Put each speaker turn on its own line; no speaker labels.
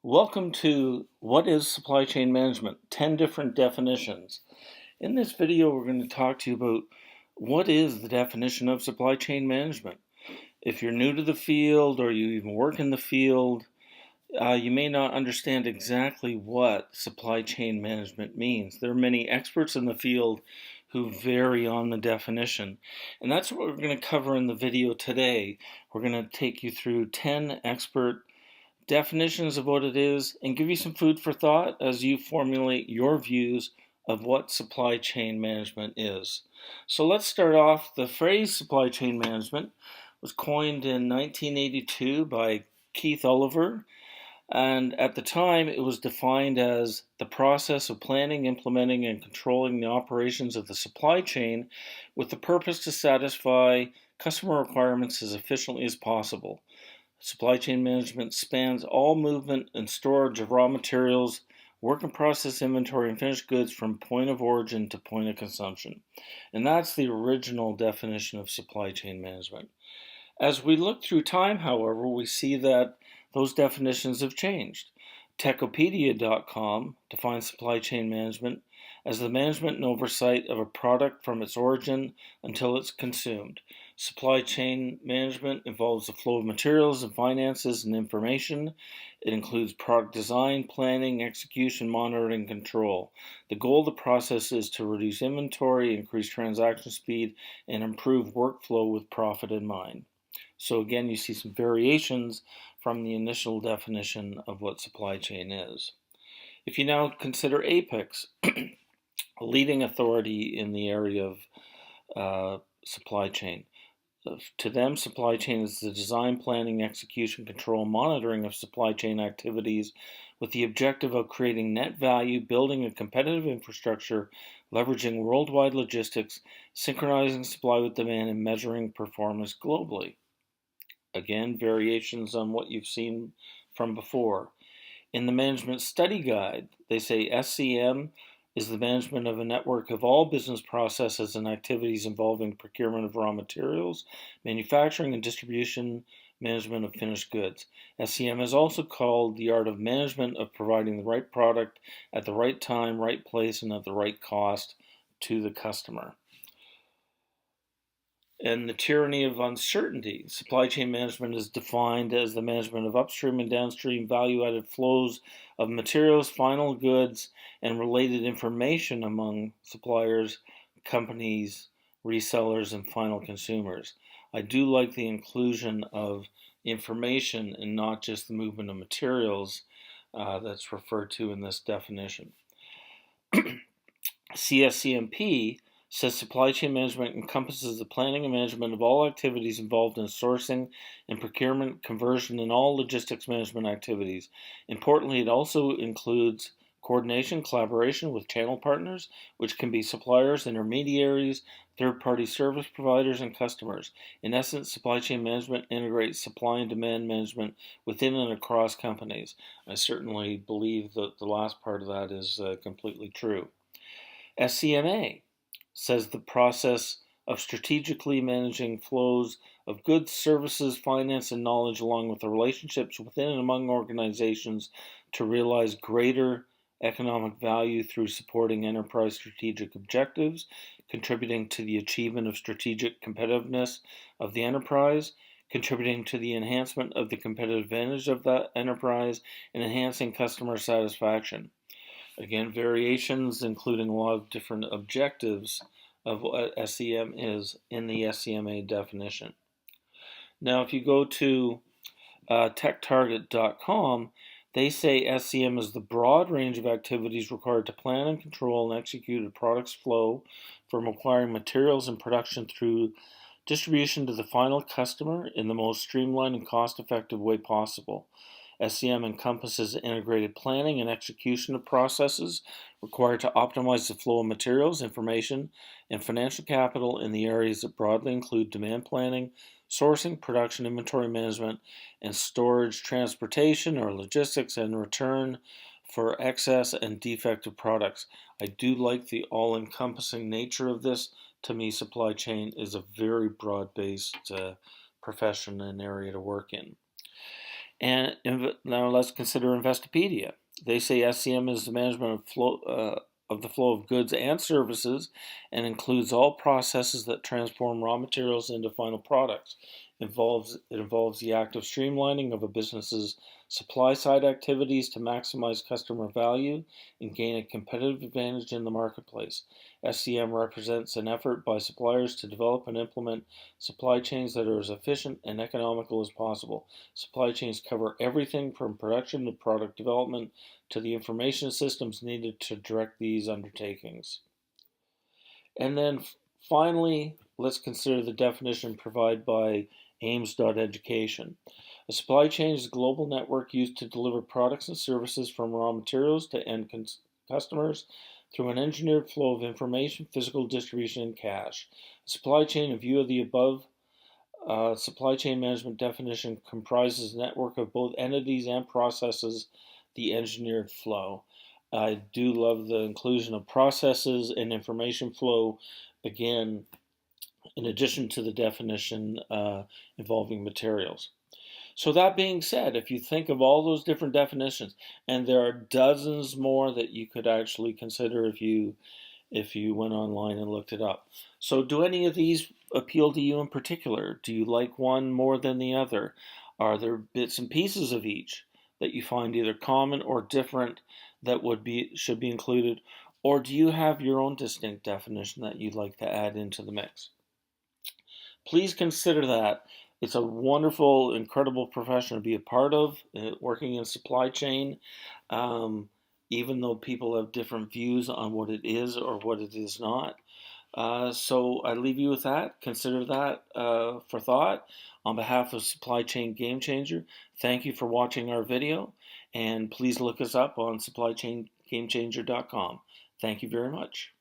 Welcome to What is Supply Chain Management? 10 different definitions. In this video, we're going to talk to you about what is the definition of supply chain management. If you're new to the field or you even work in the field, you may not understand exactly what supply chain management means. There are many experts in the field who vary on the definition. And that's what we're going to cover in the video today. We're going to take you through 10 expert definitions of what it is and give you some food for thought as you formulate your views of what supply chain management is. So let's start off. The phrase supply chain management was coined in 1982 by Keith Oliver, and at the time it was defined as the process of planning, implementing, and controlling the operations of the supply chain with the purpose to satisfy customer requirements as efficiently as possible. Supply chain management spans all movement and storage of raw materials, work in process inventory, and finished goods from point of origin to point of consumption. And that's the original definition of supply chain management. As we look through time, however, we see that those definitions have changed. Techopedia.com defines supply chain management as the management and oversight of a product from its origin until it's consumed. Supply chain management involves the flow of materials and finances and information. It includes product design, planning, execution, monitoring, and control. The goal of the process is to reduce inventory, increase transaction speed, and improve workflow with profit in mind. So again, you see some variations from the initial definition of what supply chain is. If you now consider APICS, a leading authority in the area of supply chain. To them, supply chain is the design, planning, execution, control, monitoring of supply chain activities with the objective of creating net value, building a competitive infrastructure, leveraging worldwide logistics, synchronizing supply with demand, and measuring performance globally. Again, variations on what you've seen from before. In the Management Study Guide, they say SCM is the management of a network of all business processes and activities involving procurement of raw materials, manufacturing and distribution, management of finished goods. SCM is also called the art of management of providing the right product at the right time, right place, and at the right cost to the customer. And the tyranny of uncertainty. Supply chain management is defined as the management of upstream and downstream value-added flows of materials, final goods, and related information among suppliers, companies, resellers, and final consumers. I do like the inclusion of information and not just the movement of materials that's referred to in this definition. CSCMP says supply chain management encompasses the planning and management of all activities involved in sourcing and procurement, conversion, and all logistics management activities. Importantly, it also includes coordination, collaboration with channel partners, which can be suppliers, intermediaries, third-party service providers, and customers. In essence, supply chain management integrates supply and demand management within and across companies. I certainly believe that the last part of that is completely true. SCMA says the process of strategically managing flows of goods, services, finance, and knowledge along with the relationships within and among organizations to realize greater economic value through supporting enterprise strategic objectives, contributing to the achievement of strategic competitiveness of the enterprise, contributing to the enhancement of the competitive advantage of that enterprise, and enhancing customer satisfaction. Again, variations including a lot of different objectives of what SCM is in the SCMA definition. Now, if you go to techtarget.com, they say SCM is the broad range of activities required to plan and control and execute a product's flow from acquiring materials and production through distribution to the final customer in the most streamlined and cost-effective way possible. SCM encompasses integrated planning and execution of processes required to optimize the flow of materials, information, and financial capital in the areas that broadly include demand planning, sourcing, production, inventory management, and storage, transportation or logistics, and return for excess and defective products. I do like the all-encompassing nature of this. To me, supply chain is a very broad-based profession and area to work in. And now let's consider Investopedia. They say SCM is the management of the flow of goods and services and includes all processes that transform raw materials into final products. It involves the act of streamlining of a business's supply side activities to maximize customer value and gain a competitive advantage in the marketplace. SCM represents an effort by suppliers to develop and implement supply chains that are as efficient and economical as possible. Supply chains cover everything from production to product development to the information systems needed to direct these undertakings. And then finally, let's consider the definition provided by Ames.education. A supply chain is a global network used to deliver products and services from raw materials to end customers through an engineered flow of information, physical distribution, and cash. A supply chain, in view of the above supply chain management definition, comprises a network of both entities and processes, the engineered flow. I do love the inclusion of processes and information flow, again, in addition to the definition involving materials. So that being said, if you think of all those different definitions, and there are dozens more that you could actually consider if you went online and looked it up. So do any of these appeal to you in particular? Do you like one more than the other? Are there bits and pieces of each that you find either common or different that should be included? Or do you have your own distinct definition that you'd like to add into the mix? Please consider that. It's a wonderful, incredible profession to be a part of, working in supply chain. Even though people have different views on what it is or what it is not. So I leave you with that. Consider that for thought. On behalf of Supply Chain Game Changer, thank you for watching our video, and please look us up on supplychaingamechanger.com. Thank you very much.